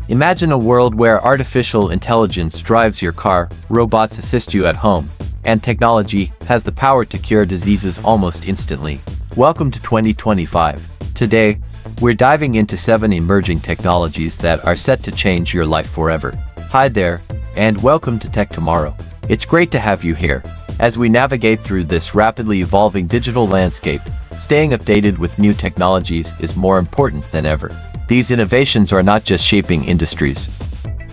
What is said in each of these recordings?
Imagine a world where artificial intelligence drives your car, robots assist you at home, and technology has the power to cure diseases almost instantly. Welcome to 2025. Today, we're diving into 7 emerging technologies that are set to change your life forever. Hi there, and welcome to Tech Tomorrow. It's great to have you here. As we navigate through this rapidly evolving digital landscape, staying updated with new technologies is more important than ever. These innovations are not just shaping industries.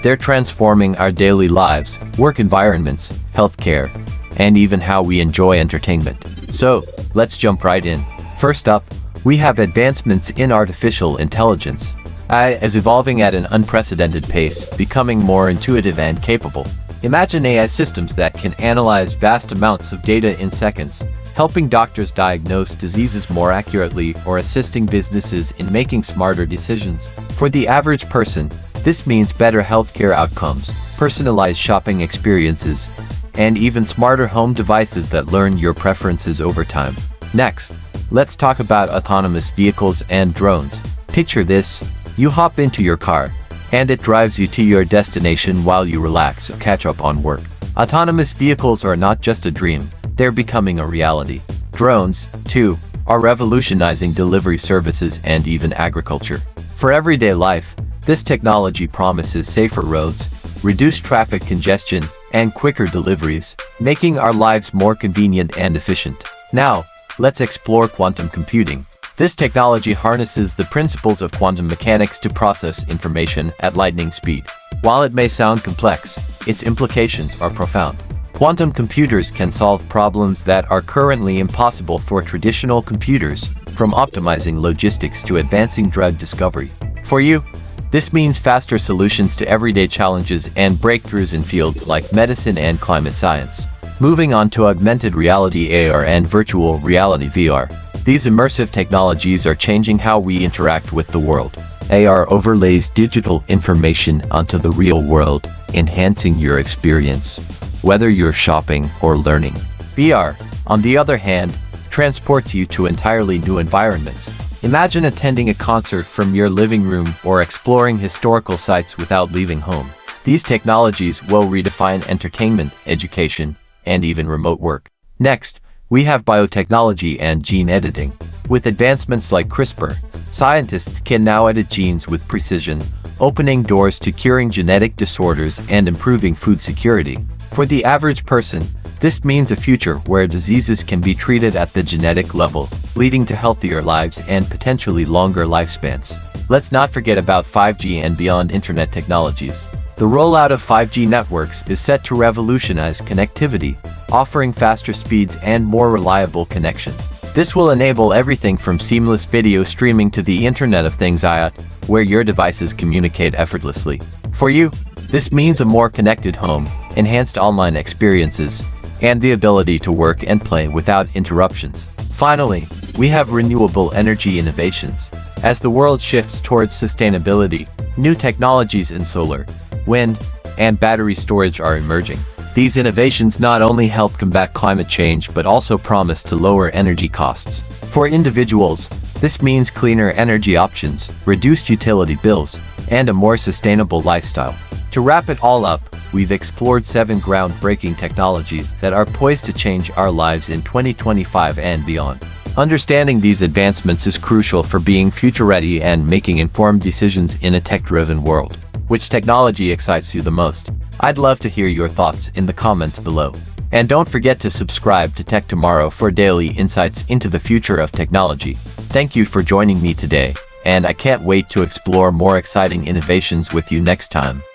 They're transforming our daily lives, work environments, healthcare, and even how we enjoy entertainment. So, let's jump right in. First up, we have advancements in artificial intelligence. AI is evolving at an unprecedented pace, becoming more intuitive and capable. Imagine AI systems that can analyze vast amounts of data in seconds, helping doctors diagnose diseases more accurately or assisting businesses in making smarter decisions. For the average person, this means better healthcare outcomes, personalized shopping experiences, and even smarter home devices that learn your preferences over time. Next, let's talk about autonomous vehicles and drones. Picture this: you hop into your car, and it drives you to your destination while you relax or catch up on work. Autonomous vehicles are not just a dream, they're becoming a reality. Drones, too, are revolutionizing delivery services and even agriculture. For everyday life, this technology promises safer roads, reduced traffic congestion, and quicker deliveries, making our lives more convenient and efficient. Now, let's explore quantum computing. This technology harnesses the principles of quantum mechanics to process information at lightning speed. While it may sound complex, its implications are profound. Quantum computers can solve problems that are currently impossible for traditional computers, from optimizing logistics to advancing drug discovery. For you, this means faster solutions to everyday challenges and breakthroughs in fields like medicine and climate science. Moving on to augmented reality (AR) and virtual reality (VR). These immersive technologies are changing how we interact with the world. AR overlays digital information onto the real world, enhancing your experience, whether you're shopping or learning. VR, on the other hand, transports you to entirely new environments. Imagine attending a concert from your living room or exploring historical sites without leaving home. These technologies will redefine entertainment, education, and even remote work. Next, we have biotechnology and gene editing. With advancements like CRISPR, scientists can now edit genes with precision, opening doors to curing genetic disorders and improving food security. For the average person, this means a future where diseases can be treated at the genetic level, leading to healthier lives and potentially longer lifespans. Let's not forget about 5G and beyond internet technologies. The rollout of 5G networks is set to revolutionize connectivity, offering faster speeds and more reliable connections. This will enable everything from seamless video streaming to the Internet of Things IoT, where your devices communicate effortlessly. For you, this means a more connected home, enhanced online experiences, and the ability to work and play without interruptions. Finally, we have renewable energy innovations. As the world shifts towards sustainability, new technologies in solar, wind, and battery storage are emerging. These innovations not only help combat climate change but also promise to lower energy costs. For individuals, this means cleaner energy options, reduced utility bills, and a more sustainable lifestyle. To wrap it all up, we've explored 7 groundbreaking technologies that are poised to change our lives in 2025 and beyond. Understanding these advancements is crucial for being future-ready and making informed decisions in a tech-driven world. Which technology excites you the most? I'd love to hear your thoughts in the comments below. And don't forget to subscribe to Tech Tomorrow for daily insights into the future of technology. Thank you for joining me today, and I can't wait to explore more exciting innovations with you next time.